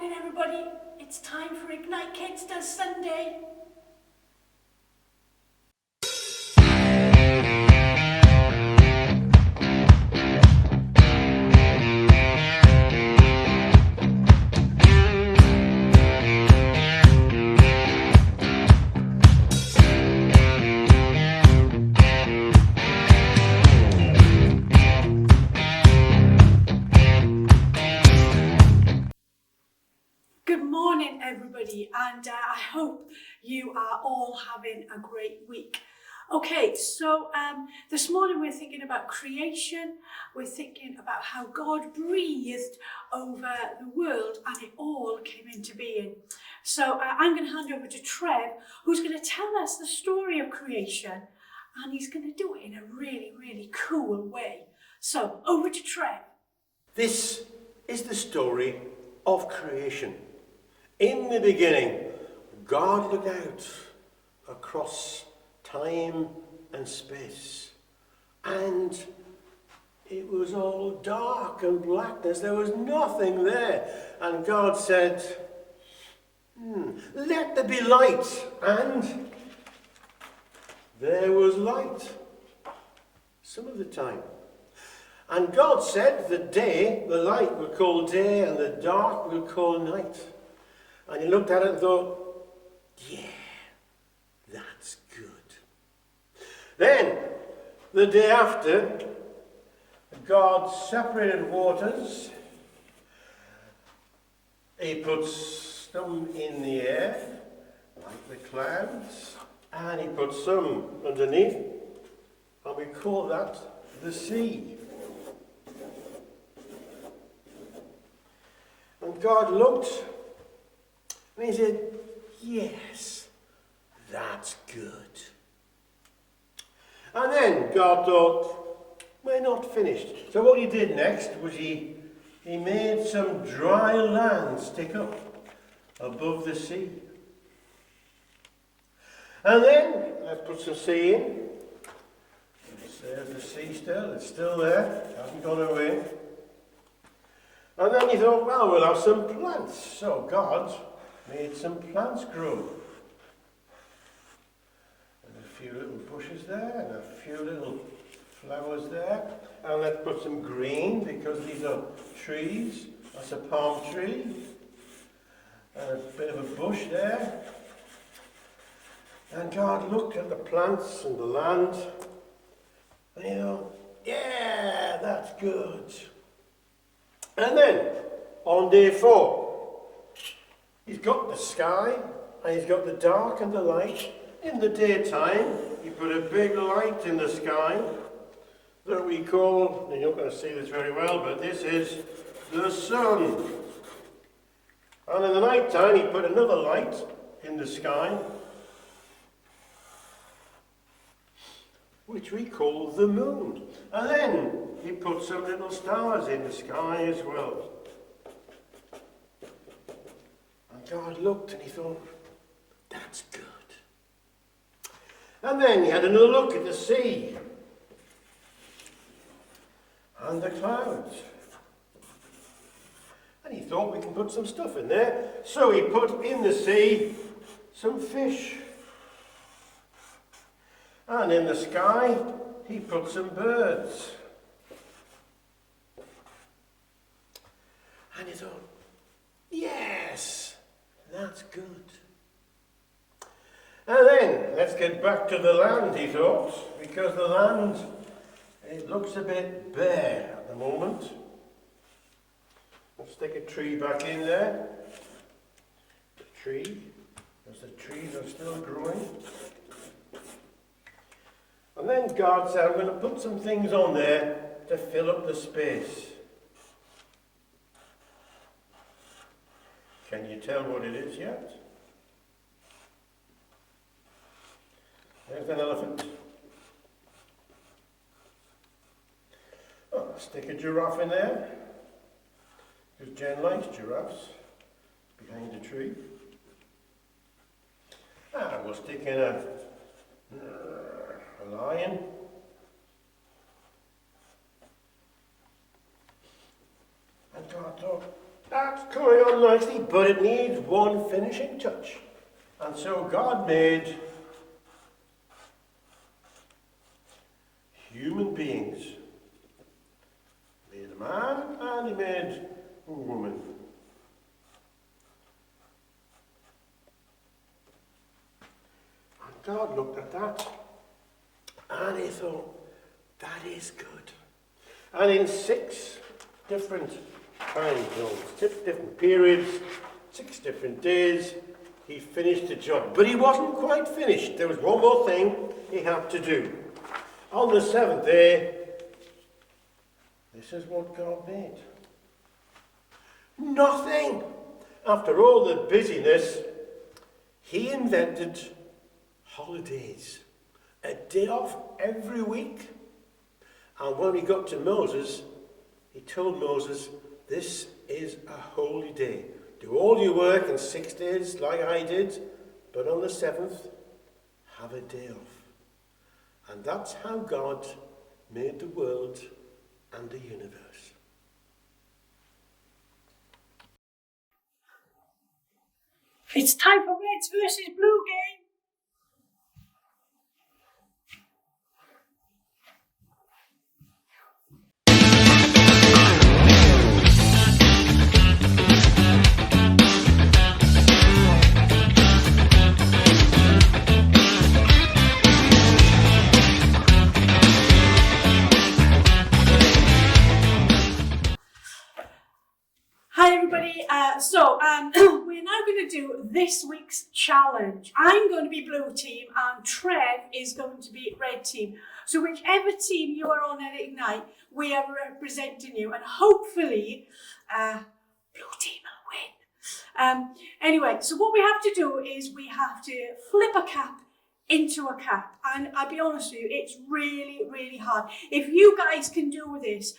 morning, everybody. It's time for Ignite Kids Does Sunday. Good morning, everybody, and I hope you are all having a great week. Okay, so this morning we're thinking about creation. We're thinking about how God breathed over the world and it all came into being. So I'm going to hand over to Trev, who's going to tell us the story of creation, and he's going to do it in a really, really cool way. So over to Trev. This is the story of creation. In the beginning, God looked out across time and space, and it was all dark and blackness. There was nothing there. And God said, let there be light. And there was light some of the time. And God said the day, the light we'll call day, and the dark we'll call night. And he looked at it and thought, yeah, that's good. Then, the day after, God separated waters. He put some in the air, like the clouds, and he put some underneath, and we call that the sea. And God looked, and he said, yes, that's good. And then God thought, we're not finished. So what he did next was he made some dry land stick up above the sea. And then let's put some sea in. There's the sea still, it's still there, hasn't gone away. And then he thought, well, we'll have some plants. So God made some plants grow. And a few little bushes there, and a few little flowers there. And let's put some green, because these are trees. That's a palm tree. And a bit of a bush there. And God looked at the plants and the land. And he thought, yeah, that's good. And then, on day 4, he's got the sky, and he's got the dark and the light. In the daytime, he put a big light in the sky that we call, you're not going to see this very well, but this is the sun. And in the night time, he put another light in the sky, which we call the moon. And then he put some little stars in the sky as well. And God looked and he thought, that's good. And then he had another look at the sea and the clouds. And he thought we can put some stuff in there. So he put in the sea some fish. And in the sky, he put some birds. And he thought, yes, that's good. And then, let's get back to the land, he thought, because the land, it looks a bit bare at the moment. Let's stick a tree back in there. The tree, because the trees are still growing. And then God said, I'm going to put some things on there to fill up the space. Can you tell what it is yet? There's an elephant. Oh, stick a giraffe in there, because Jen likes giraffes behind a tree. And we'll stick in a lion. And God thought, That's going on nicely, but it needs one finishing touch. And so God made human beings. He made a man and he made a woman. And God looked at that and he thought, that is good. And in 6 different time zones, 6 different periods, 6 different days, he finished the job. But he wasn't quite finished. There was one more thing he had to do. On the 7th day, this is what God made. Nothing. After all the busyness, he invented holidays. A day off every week. And when he got to Moses, he told Moses, this is a holy day. Do all your work in 6 days like I did, but on the 7th, have a day off. And that's how God made the world and the universe. It's time for Reds versus Blue game. Hi everybody, we're now going to do this week's challenge. I'm going to be blue team and Trev is going to be red team. So whichever team you are on at Ignite, we are representing you and hopefully blue team will win. Anyway, so what we have to do is we have to flip a cap into a cap, and I'll be honest with you, it's really, really hard. If you guys can do this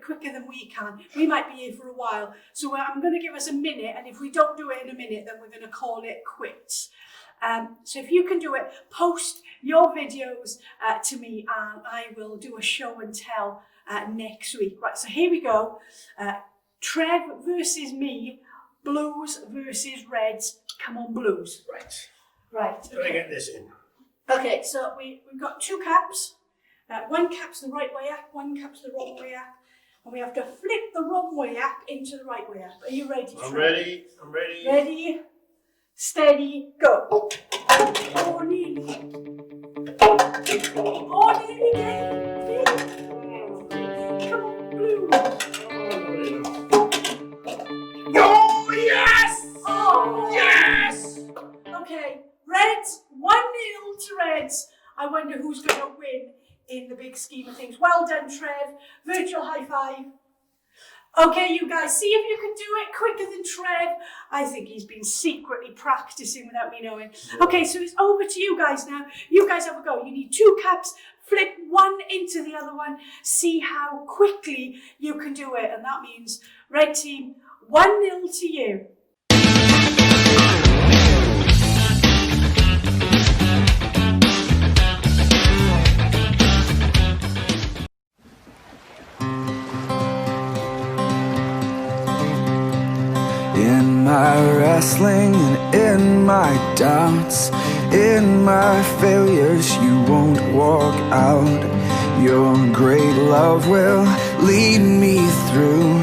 quicker than we can, we might be here for a while. So I'm going to give us a minute, and if we don't do it in a minute, then we're going to call it quits. So if you can do it, post your videos to me, and I will do a show and tell next week. Right, so here we go. Trev versus me, blues versus reds. Come on, blues. Right. Right. Let me get this in. Okay, so we've got 2 caps. One cap's the right way up, one cap's the wrong way up. And we have to flip the wrong way up into the right way up. Are you ready? I'm ready. I'm ready. Ready, steady, go. Oh, nearly. Oh, nearly again. Come on, blue. Oh, yes! Oh, Yes! okay, Reds, 1-0 to Reds. I wonder who's going to win in the big scheme of things. Well done, Trev. Virtual high five. Okay, you guys, see if you can do it quicker than Trev. I think he's been secretly practicing without me knowing. Okay, so it's over to you guys now. You guys have a go. You need 2 caps, flip one into the other one. See how quickly you can do it. And that means, red team, 1-0 to you. In my wrestling and in my doubts, in my failures, you won't walk out. Your great love will lead me through.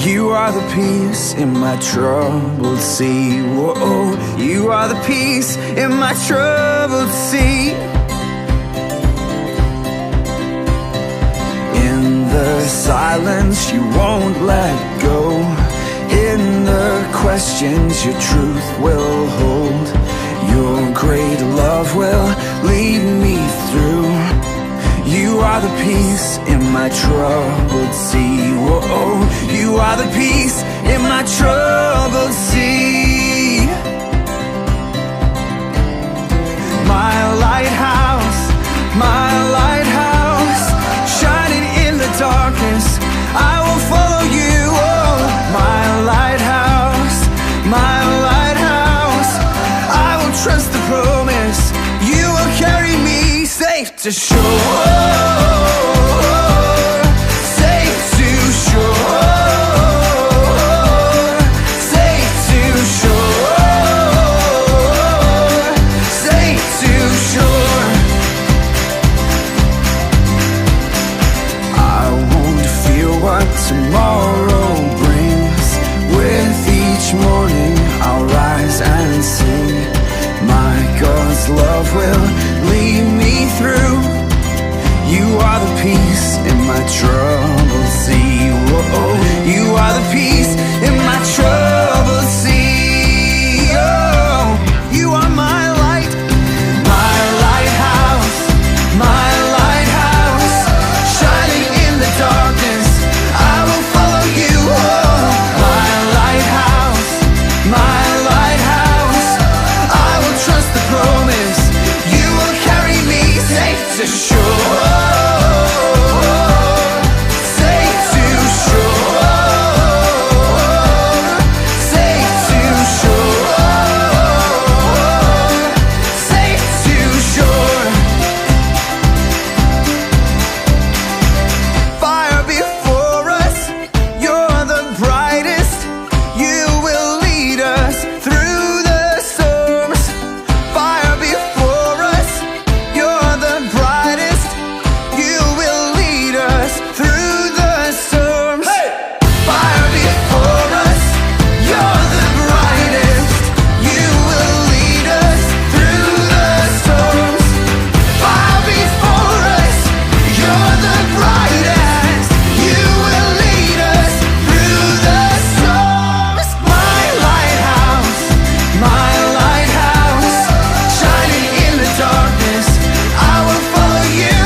You are the peace in my troubled sea. Whoa, you are the peace in my troubled sea. In the silence, you won't let go. In the questions, your truth will hold. Your great love will lead me through. You are the peace in my troubled sea. Whoa, you are the peace in my troubled sea. My lighthouse, shining in the darkness, I will follow you. Oh, my lighthouse, I will trust the promise. You will carry me safe to shore, safe to shore. You are the peace in my troubled sea. Oh, you are my light, my lighthouse, my lighthouse, shining in the darkness. I will follow you. Oh, my lighthouse, my lighthouse. I will trust the promise. You will carry me safe to shore. Safe to shore. Safe to shore. Safe to shore. Fire before us, you're the brightest. You will lead us through the storms. Fire before us, you're the brightest. You will lead us through the storms. Fire before us, you're the brightest. You will lead us through the storms. Fire before us, you're the brightest. You will lead us through the storms. My lighthouse, shining in the darkness. I will follow you.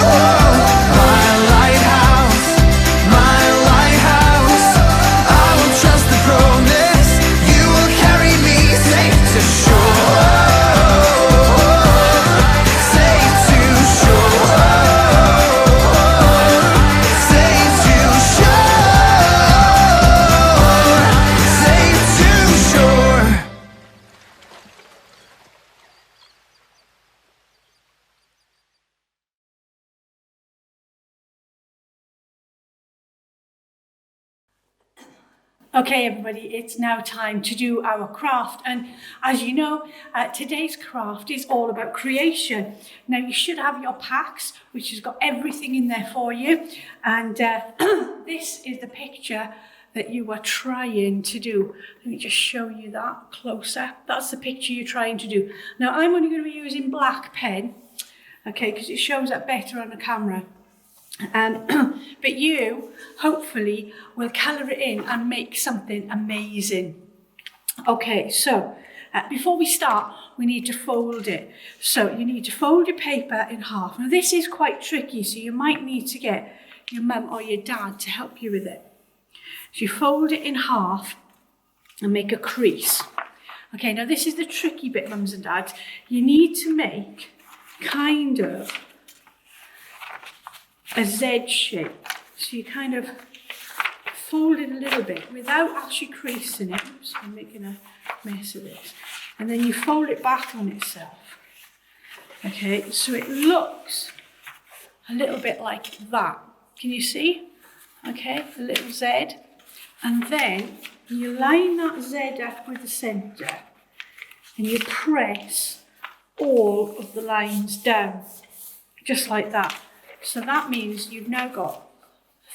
My lighthouse, I will trust the promise. You will carry me safe to shore. Safe to shore. Safe to shore. Safe to shore. Okay, everybody, it's now time to do our craft. And as you know, today's craft is all about creation. Now, you should have your packs, which has got everything in there for you. And this is the picture that you are trying to do. Let me just show you that closer. That's the picture you're trying to do. Now, I'm only going to be using black pen, okay, because it shows up better on the camera. But you, hopefully, will colour it in and make something amazing. Okay, so before we start, we need to fold it. So you need to fold your paper in half. Now this is quite tricky, so you might need to get your mum or your dad to help you with it. So you fold it in half and make a crease. Okay, now this is the tricky bit, mums and dads. You need to make kind of a Z shape. So you kind of fold it a little bit without actually creasing it. Oops, I'm making a mess of this. And then you fold it back on itself. Okay, so it looks a little bit like that. Can you see? Okay, a little Z. And then you line that Z up with the centre and you press all of the lines down, just like that. So that means you've now got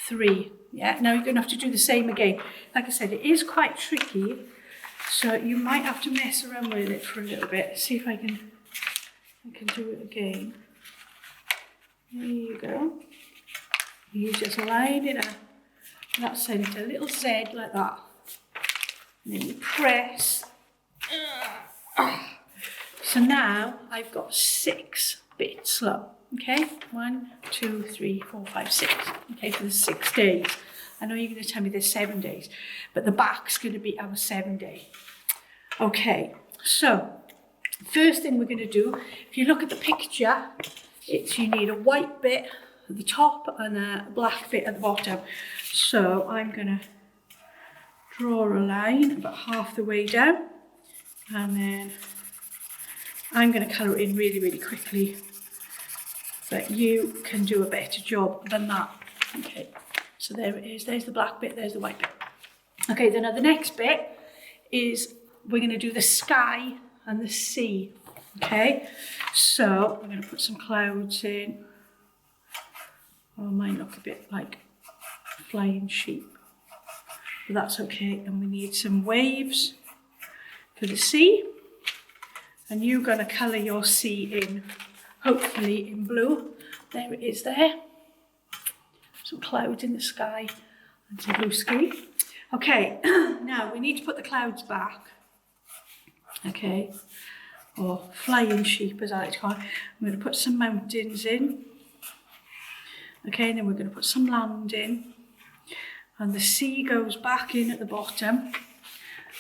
3. Yeah, now you're going to have to do the same again. Like I said, it is quite tricky, so you might have to mess around with it for a little bit. See if I can do it again. There you go. You just line it up. That centre, a little Z like that. And then you press. So now I've got 6 bits slow. Okay, 1, 2, 3, 4, 5, 6. Okay, for the 6 days. I know you're going to tell me there's 7 days, but the back's going to be our 7 day. Okay, so first thing we're going to do, if you look at the picture, you need a white bit at the top and a black bit at the bottom. So I'm going to draw a line about half the way down, and then I'm going to colour it in really, really quickly, but you can do a better job than that. Okay, so there it is. There's the black bit, there's the white bit. Okay, then the next bit is we're going to do the sky and the sea. Okay, so I'm going to put some clouds in. Oh, mine look a bit like flying sheep, but that's okay. And we need some waves for the sea. And you're going to colour your sea in, hopefully in blue. There it is there. Some clouds in the sky and some blue sky. Okay, now we need to put the clouds back. Okay, or flying sheep as I like to call it. I'm going to put some mountains in. Okay, and then we're going to put some land in. And the sea goes back in at the bottom.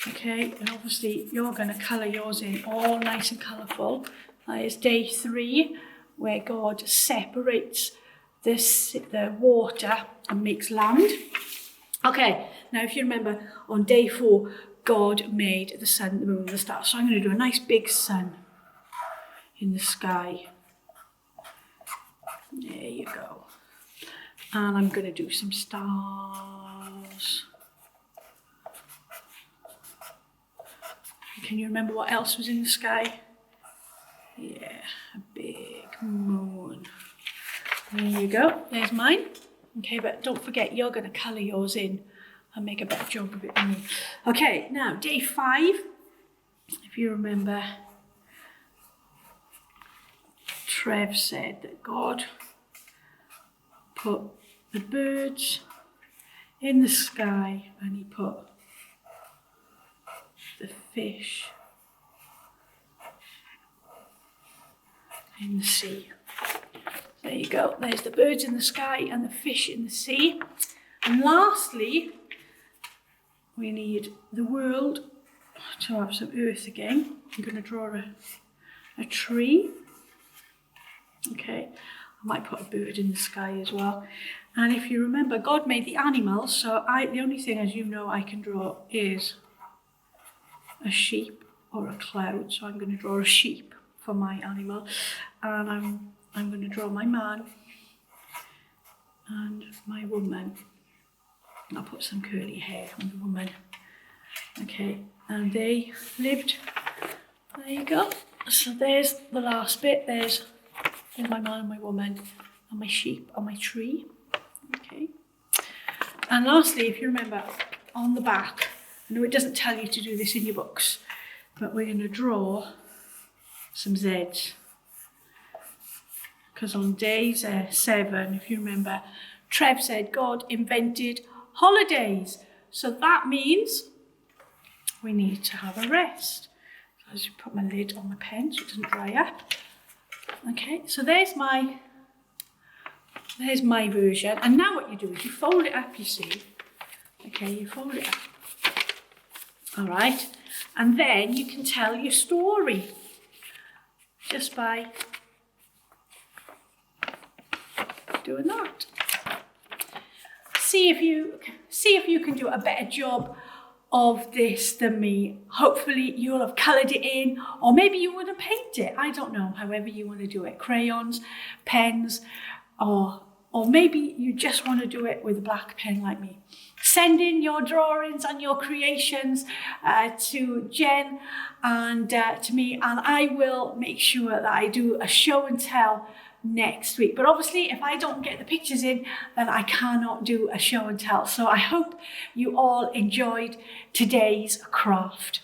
Okay, and obviously you're going to colour yours in all nice and colourful. That is day 3, where God separates the water and makes land. Okay, now if you remember, on day 4, God made the sun, the moon, and the stars. So I'm going to do a nice big sun in the sky. There you go. And I'm going to do some stars. Can you remember what else was in the sky? Yeah, a big moon. There you go, there's mine. Okay, but don't forget, you're going to colour yours in and make a better job of it than me. Okay, now day 5, if you remember, Trev said that God put the birds in the sky and he put the fish in the sea. There you go, there's the birds in the sky and the fish in the sea. And lastly, we need the world to have some earth again. I'm going to draw a tree. Okay, I might put a bird in the sky as well. And if you remember, God made the animals, so the only thing, as you know, I can draw is a sheep or a cloud. So I'm going to draw a sheep for my animal, and I'm going to draw my man and my woman. I'll put some curly hair on the woman. Okay, and they lived, there you go. So there's the last bit, there's my man and my woman and my sheep and my tree. Okay, and lastly, if you remember, on the back, I know it doesn't tell you to do this in your books, but we're going to draw some Z's. Because on day 7, if you remember, Trev said God invented holidays. So that means we need to have a rest. So I just put my lid on the pen so it doesn't dry up. Okay, so there's my version. And now what you do is you fold it up, you see. Okay, you fold it up. All right, and then you can tell your story just by doing that. See if you can do a better job of this than me. Hopefully you'll have coloured it in, or maybe you want to paint it. I don't know, however you want to do it. Crayons, pens, or maybe you just want to do it with a black pen like me. Send in your drawings and your creations to Jen and to me, and I will make sure that I do a show and tell next week. But obviously, if I don't get the pictures in, then I cannot do a show and tell. So I hope you all enjoyed today's craft.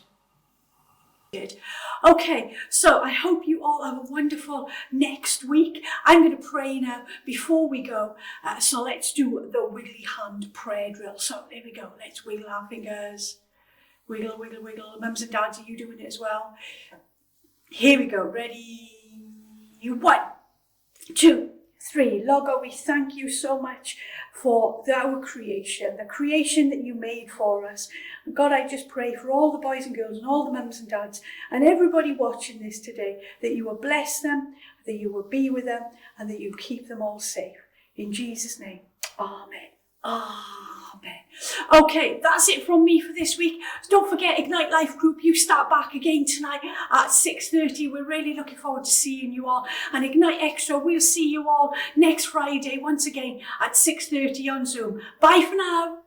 Okay, so I hope you all have a wonderful next week. I'm going to pray now before we go. So let's do the wiggly hand prayer drill. So there we go. Let's wiggle our fingers. Wiggle, wiggle, wiggle. Mums and dads, are you doing it as well? Here we go. Ready? 1, 2, 3. Lord God, we thank you so much for our creation, the creation that you made for us. And God, I just pray for all the boys and girls and all the mums and dads and everybody watching this today, that you will bless them, that you will be with them, and that you keep them all safe. In Jesus' name, amen. Amen. Okay, that's it from me for this week. Don't forget, Ignite Life Group, you start back again tonight at 6:30. We're really looking forward to seeing you all. And Ignite Extra, we'll see you all next Friday once again at 6:30 on Zoom. Bye for now.